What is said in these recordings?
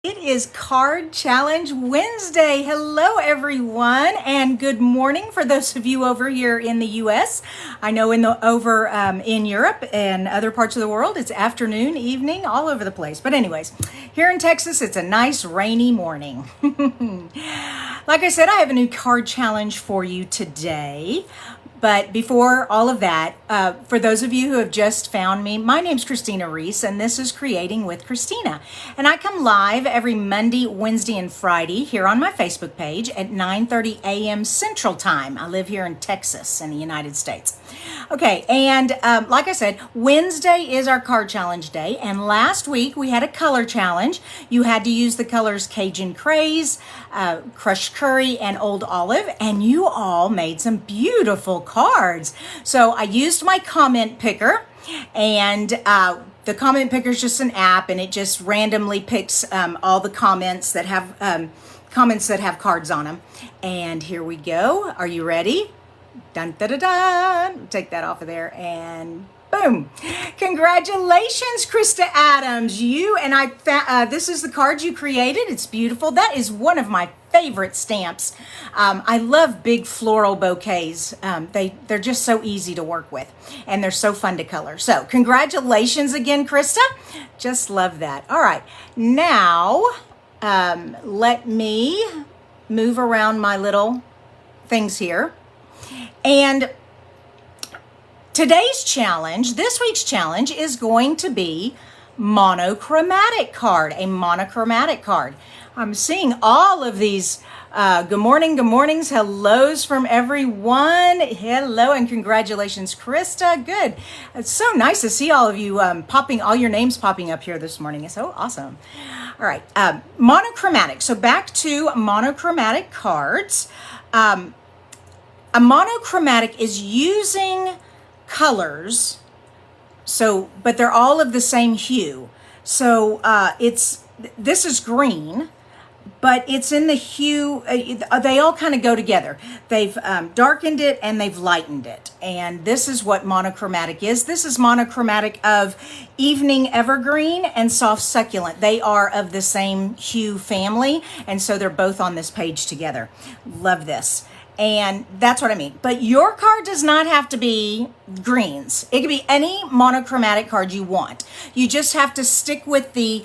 It is Card Challenge Wednesday. Hello, everyone, and good morning for those of you over here in the U.S. I know in Europe and other parts of the world, it's afternoon, evening, all over the place. But anyways, here in Texas, it's a nice rainy morning. Like I said, I have a new card challenge for you today. But before all of that, for those of you who have just found me, my name's Kristina Reese, and this is Creating with Kristina. And I come live every Monday, Wednesday, and Friday here on my Facebook page at 9:30 a.m. Central Time. I live here in Texas in the United States. Okay, and like I said, Wednesday is our card challenge day, and last week we had a color challenge. You had to use the colors Cajun Craze, Crushed Curry, and Old Olive, and you all made some beautiful cards. So I used my comment picker, and the comment picker is just an app, and it just randomly picks all the comments that have cards on them. And here we go. Are you ready? Dun, da, da, dun. Take that off of there and boom. Congratulations, Krista Adams. You and I, this is the card you created. It's beautiful. That is one of my favorite stamps. I love big floral bouquets. They're just so easy to work with, and they're so fun to color. So congratulations again, Krista. Just love that. All right. Now, let me move around my little things here. And today's challenge, this week's challenge, is going to be monochromatic card, a monochromatic card. I'm seeing all of these good mornings, hellos from everyone. Hello and congratulations, Krista. Good. It's so nice to see all of you all your names popping up here this morning. It's so awesome. All right, monochromatic. So back to monochromatic cards. A monochromatic is using colors, but they're all of the same hue. So this is green, but it's in the hue, they all kind of go together. They've darkened it and they've lightened it. And this is what monochromatic is. This is monochromatic of evening evergreen and soft succulent. They are of the same hue family, and so they're both on this page together. Love this. And that's what I mean. But your card does not have to be greens. It could be any monochromatic card you want. You just have to stick with the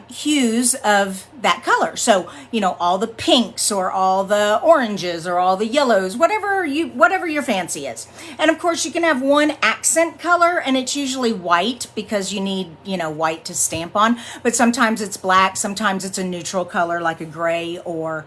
hues of that color. So, all the pinks or all the oranges or all the yellows, whatever your fancy is. And of course, you can have one accent color, and it's usually white because you need, white to stamp on. But sometimes it's black. Sometimes it's a neutral color like a gray or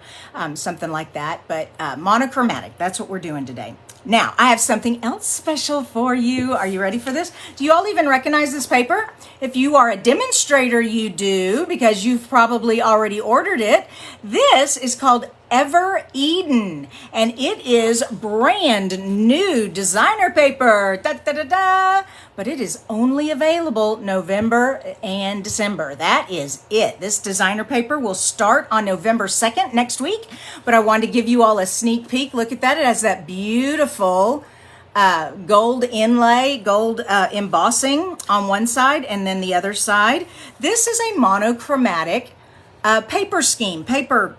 something like that. But monochromatic, that's what we're doing today. Now, I have something else special for you. Are you ready for this? Do you all even recognize this paper? If you are a demonstrator, you do, because you've probably already ordered it. This is called Ever Eden, and it is brand new designer paper. Da, da, da, da. But it is only available November and December. That is it. This designer paper will start on November 2nd, next week. But I wanted to give you all a sneak peek. Look at that. It has that beautiful gold inlay, gold embossing on one side, and then the other side. This is a monochromatic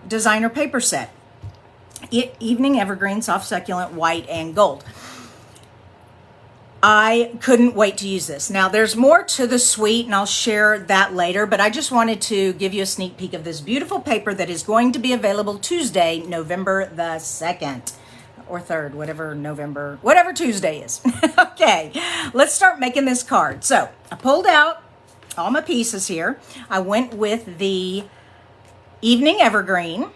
designer paper set. Evening evergreen, soft succulent, white, and gold. I couldn't wait to use this. Now, there's more to the suite, and I'll share that later, but I just wanted to give you a sneak peek of this beautiful paper that is going to be available Tuesday, November the 2nd. Or 3rd, whatever Tuesday is. Okay, let's start making this card. So I pulled out all my pieces here. I went with the Evening Evergreen.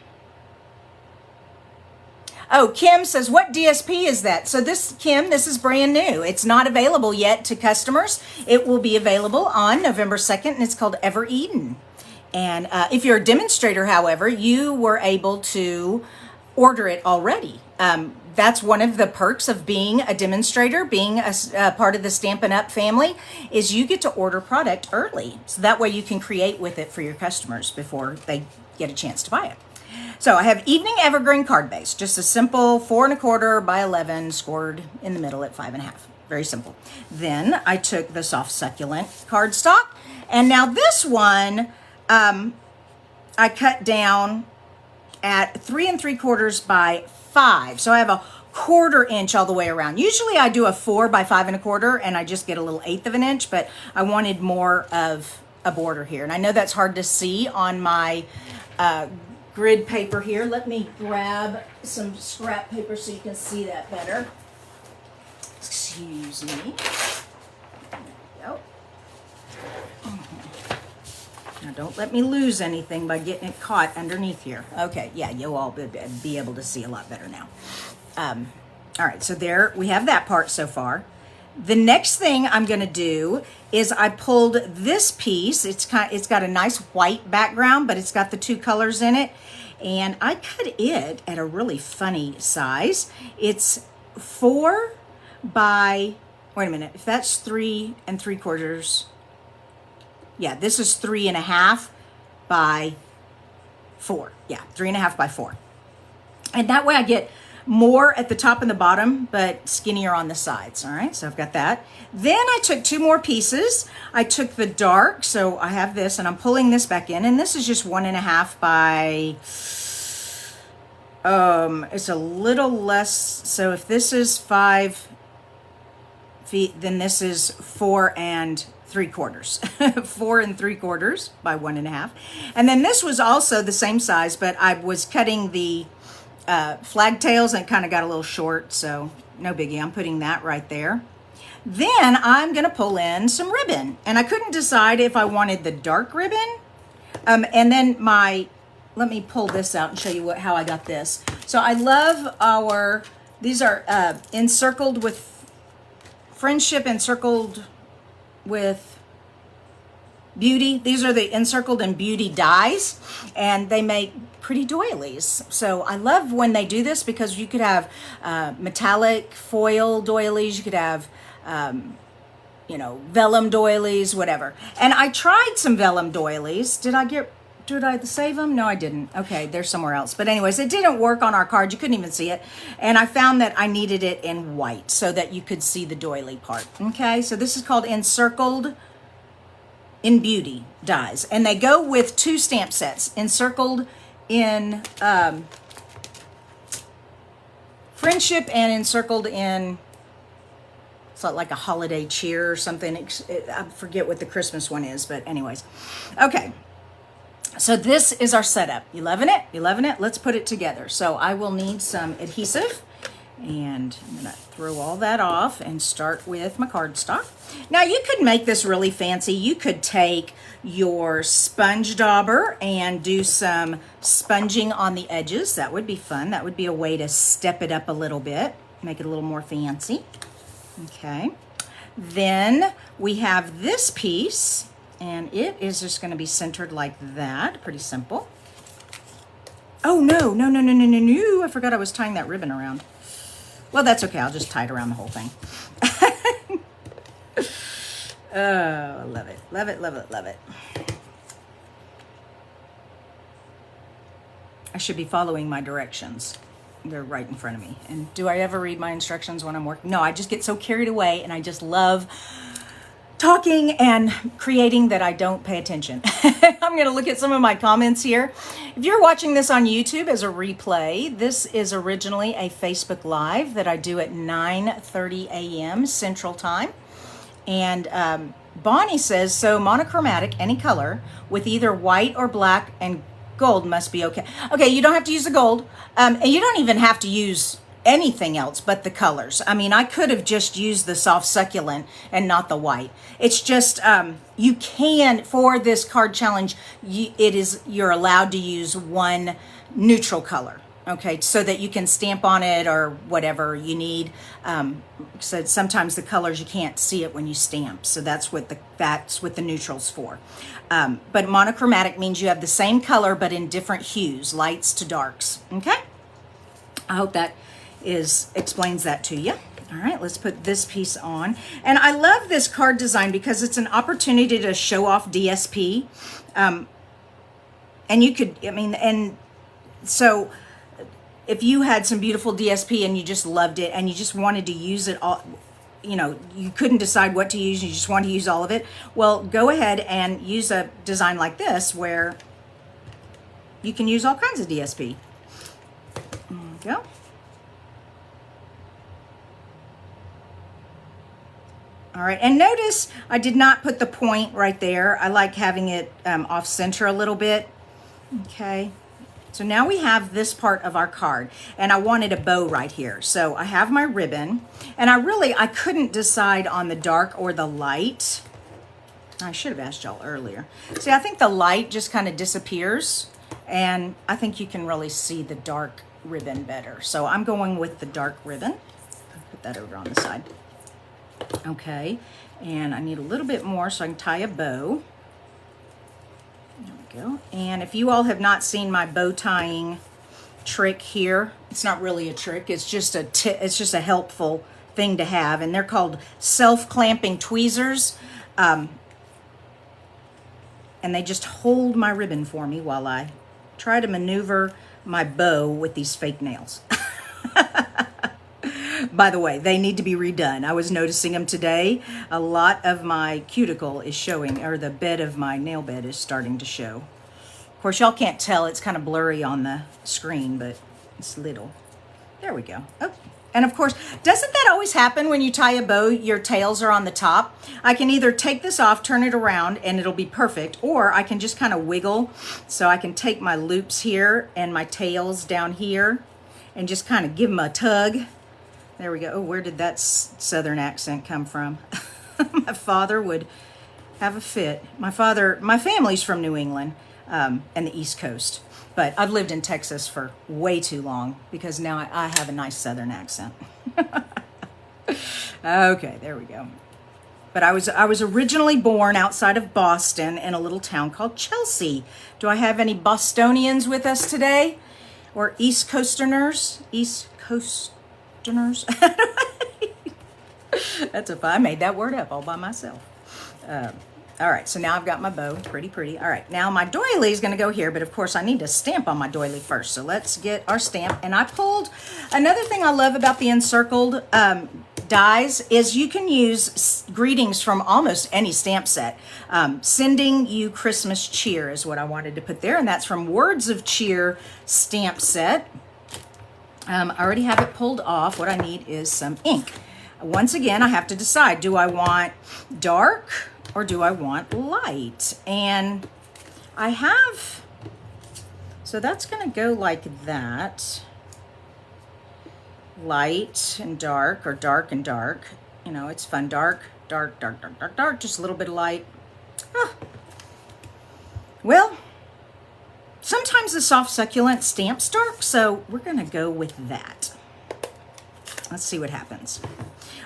Oh, Kim says, what DSP is that? So Kim, this is brand new. It's not available yet to customers. It will be available on November 2nd, and it's called Ever Eden. And if you're a demonstrator, however, you were able to order it already. That's one of the perks of being a demonstrator, being a part of the Stampin' Up! Family, is you get to order product early. So that way you can create with it for your customers before they get a chance to buy it. So I have Evening Evergreen card base, just a simple 4 1/4 by 11 scored in the middle at 5 1/2. Very simple. Then I took the soft succulent cardstock, and now this one, I cut down at 3 3/4 by 5. So I have a 1/4 inch all the way around. Usually I do a 4 by 5 1/4 and I just get a little 1/8 of an inch, but I wanted more of a border here. And I know that's hard to see on my grid paper here. Let me grab some scrap paper so you can see that better. Excuse me. There we go. Now don't let me lose anything by getting it caught underneath here. Okay, yeah, you'll all be able to see a lot better now. All right, so there we have that part so far. The next thing I'm going to do is I pulled this piece. It's got a nice white background, but it's got the two colors in it. And I cut it at a really funny size. It's 4 by, wait a minute, if that's 3 3/4. Yeah, this is 3 1/2 by 4. Yeah, 3 1/2 by 4. And that way I get more at the top and the bottom, but skinnier on the sides. All right, so I've got that. Then I took 2 more pieces. I took the dark, so I have this, and I'm pulling this back in, and this is just 1 1/2 by, it's a little less, so if this is 5 feet, then this is 4 3/4. 4 3/4 by 1 1/2. And then this was also the same size, but I was cutting the flag tails and it kind of got a little short, so no biggie. I'm putting that right there. Then I'm going to pull in some ribbon, and I couldn't decide if I wanted the dark ribbon. And then let me pull this out and show you how I got this. So I love these are encircled with friendship, encircled with beauty. These are the encircled and beauty dies, and they make pretty doilies. So I love when they do this because you could have metallic foil doilies, you could have vellum doilies, whatever. And I tried some vellum doilies. Did I save them? No, I didn't. Okay, they're somewhere else. But anyways, it didn't work on our card. You couldn't even see it. And I found that I needed it in white so that you could see the doily part. Okay, so this is called Encircled in Beauty dies. And they go with 2 stamp sets. Encircled in Friendship and Encircled in, it's like a holiday cheer or something. I forget what the Christmas one is, but anyways. Okay. So this is our setup. You loving it? You loving it? Let's put it together. So I will need some adhesive, and I'm gonna throw all that off and start with my cardstock. Now you could make this really fancy. You could take your sponge dauber and do some sponging on the edges. That would be fun. That would be a way to step it up a little bit, make it a little more fancy. Okay. Then we have this piece, and it is just going to be centered like that. Pretty simple. Oh, no. I forgot I was tying that ribbon around. Well, that's okay. I'll just tie it around the whole thing. Oh, love it. Love it, love it, love it. I should be following my directions. They're right in front of me. And do I ever read my instructions when I'm working? No, I just get so carried away, and I just love talking and creating that I don't pay attention. I'm going to look at some of my comments here. If you're watching this on YouTube as a replay, this is originally a Facebook Live that I do at 9:30 a.m. Central Time. And Bonnie says, so monochromatic, any color, with either white or black and gold must be okay. Okay, you don't have to use the gold. And you don't even have to use anything else but the colors. I mean, I could have just used the soft succulent and not the white. It's just, you can, for this card challenge, you're allowed to use one neutral color. Okay, so that you can stamp on it or whatever you need. So sometimes the colors, you can't see it when you stamp. So that's what the neutral's for. But monochromatic means you have the same color but in different hues, lights to darks. Okay, I hope that explains that to you. All right, let's put this piece on. And I love this card design because it's an opportunity to show off DSP. And you could, and so if you had some beautiful DSP and you just loved it and you just wanted to use it all, you couldn't decide what to use, you just want to use all of it, well, go ahead and use a design like this where You can use all kinds of DSP. There we go. All right, and notice I did not put the point right there. I like having it off center a little bit. Okay, so now we have this part of our card, and I wanted a bow right here. So I have my ribbon, and I couldn't decide on the dark or the light. I should have asked y'all earlier. See, I think the light just kind of disappears, and I think you can really see the dark ribbon better. So I'm going with the dark ribbon. I'll put that over on the side. Okay, and I need a little bit more so I can tie a bow. There we go. And if you all have not seen my bow tying trick here, it's not really a trick. It's just a helpful thing to have, and they're called self-clamping tweezers. And they just hold my ribbon for me while I try to maneuver my bow with these fake nails. By the way, they need to be redone. I was noticing them today. A lot of my cuticle is showing, or the bed of my nail bed is starting to show. Of course, y'all can't tell. It's kind of blurry on the screen, but it's little. There we go. Oh. And of course, doesn't that always happen when you tie a bow? Your tails are on the top. I can either take this off, turn it around, and it'll be perfect, or I can just kind of wiggle. So I can take my loops here and my tails down here and just kind of give them a tug. There we go. Oh, where did that southern accent come from? My father would have a fit. My family's from New England and the East Coast. But I've lived in Texas for way too long because now I have a nice southern accent. Okay, there we go. But I was originally born outside of Boston in a little town called Chelsea. Do I have any Bostonians with us today? Or East Coasterners? East Coasterners? I made that word up all by myself. All right, so now I've got my bow, pretty. All right, now my doily is gonna go here, but of course I need to stamp on my doily first. So let's get our stamp. And I pulled, another thing I love about the encircled dies is you can use greetings from almost any stamp set. Sending you Christmas cheer is what I wanted to put there, and that's from Words of Cheer stamp set. I already have it pulled off. What I need is some ink. Once again, I have to decide, do I want dark or do I want light? And I have, so that's gonna go like that. Light and dark, or dark and dark. You know, it's fun. Dark, just a little bit of light. Ah. Well, sometimes the soft succulent stamps dark, so we're gonna go with that. Let's see what happens.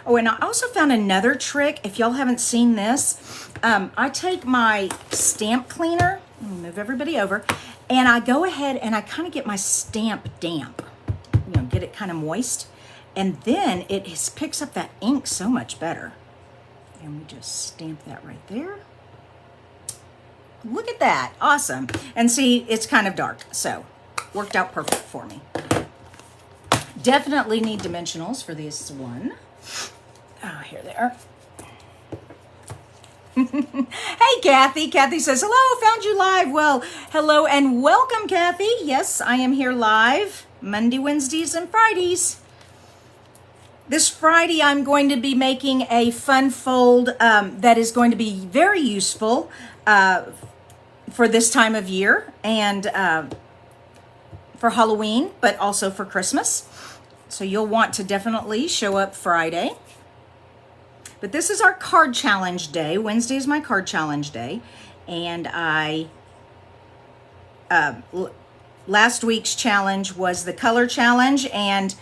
Oh, and I also found another trick. If y'all haven't seen this, I take my stamp cleaner, move everybody over, and I go ahead and I kind of get my stamp damp. You know, get it kind of moist, and then it picks up that ink so much better. And we just stamp that right there. Look at that, awesome. And see, it's kind of dark, so worked out perfect for me. Definitely need dimensionals for this one. Oh, here they are. Hey, Kathy. Kathy says, hello, found you live. Well, hello and welcome, Kathy. Yes, I am here live Monday, Wednesdays, and Fridays. This Friday, I'm going to be making a fun fold that is going to be very useful for this time of year and for Halloween, but also for Christmas. So you'll want to definitely show up Friday. But this is our card challenge day. Wednesday is my card challenge day. And last week's challenge was the color challenge. And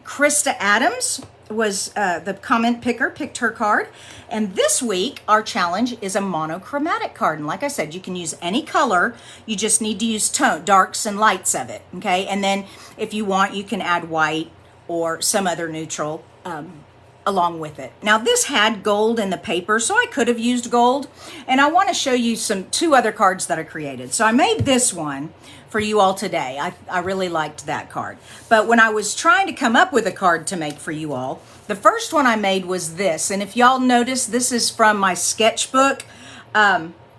Krista Adams was the comment picker, picked her card. And this week, our challenge is a monochromatic card. And like I said, you can use any color. You just need to use darks and lights of it, okay? And then if you want, you can add white or some other neutral along with it. Now, this had gold in the paper, so I could have used gold. And I want to show you two other cards that I created. So I made this one for you all today. I really liked that card. But when I was trying to come up with a card to make for you all, the first one I made was this. And if y'all notice, this is from my sketchbook.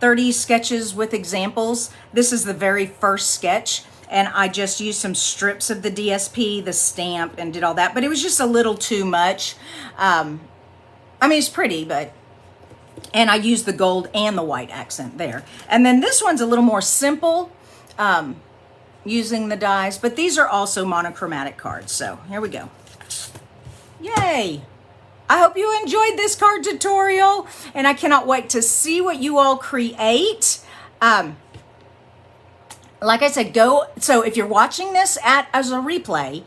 30 sketches with examples. This is the very first sketch, and I just used some strips of the DSP, the stamp, and did all that, but it was just a little too much. I mean, it's pretty, but, and I used the gold and the white accent there. And then this one's a little more simple, using the dies, but these are also monochromatic cards. So here we go. Yay! I hope you enjoyed this card tutorial, and I cannot wait to see what you all create. Like I said, so if you're watching this as a replay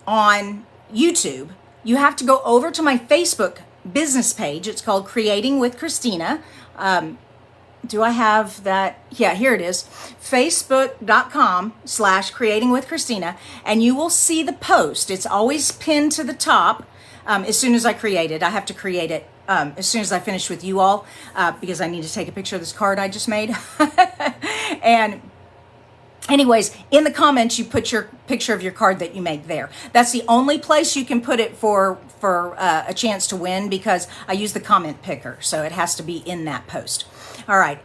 on YouTube, you have to go over to my Facebook business page. It's called Creating with Kristina. Do I have that? Yeah, here it is. Facebook.com/Creating with Kristina. And you will see the post. It's always pinned to the top as soon as I create it. I have to create it as soon as I finish with you all because I need to take a picture of this card I just made. And anyways, in the comments, you put your picture of your card that you make there. That's the only place you can put it for a chance to win, because I use the comment picker. So it has to be in that post. All right.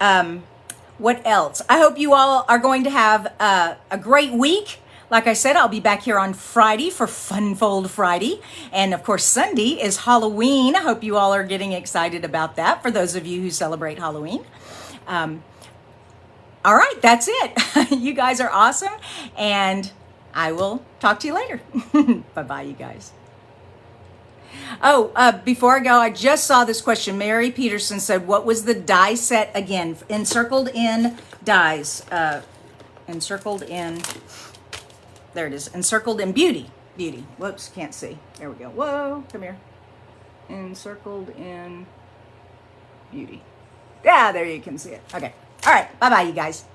What else? I hope you all are going to have a great week. Like I said, I'll be back here on Friday for Funfold Friday. And of course, Sunday is Halloween. I hope you all are getting excited about that, for those of you who celebrate Halloween. All right, that's it. You guys are awesome, and I will talk to you later. Bye-bye, you guys. Oh, before I go, I just saw this question. Mary Peterson said, what was the die set again? Encircled in dies. Encircled in, there it is. Encircled in beauty. Beauty. Whoops, can't see. There we go. Whoa, come here. Encircled in beauty. Yeah, there you can see it. Okay. All right. Bye-bye, you guys.